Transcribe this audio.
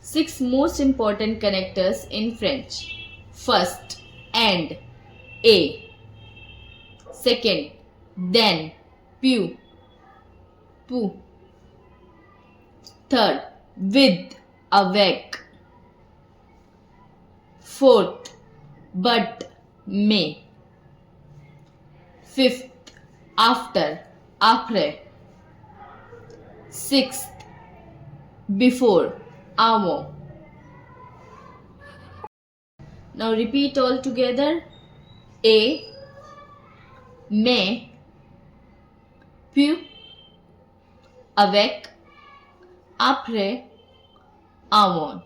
Six most important connectors in French. First, and, a. Second, then, pu, pu. Third, with, avec. Fourth, but, mais. Fifth, after, après. Sixth, before, avant. Now repeat all together. A, mais, puis, avec, après, avant.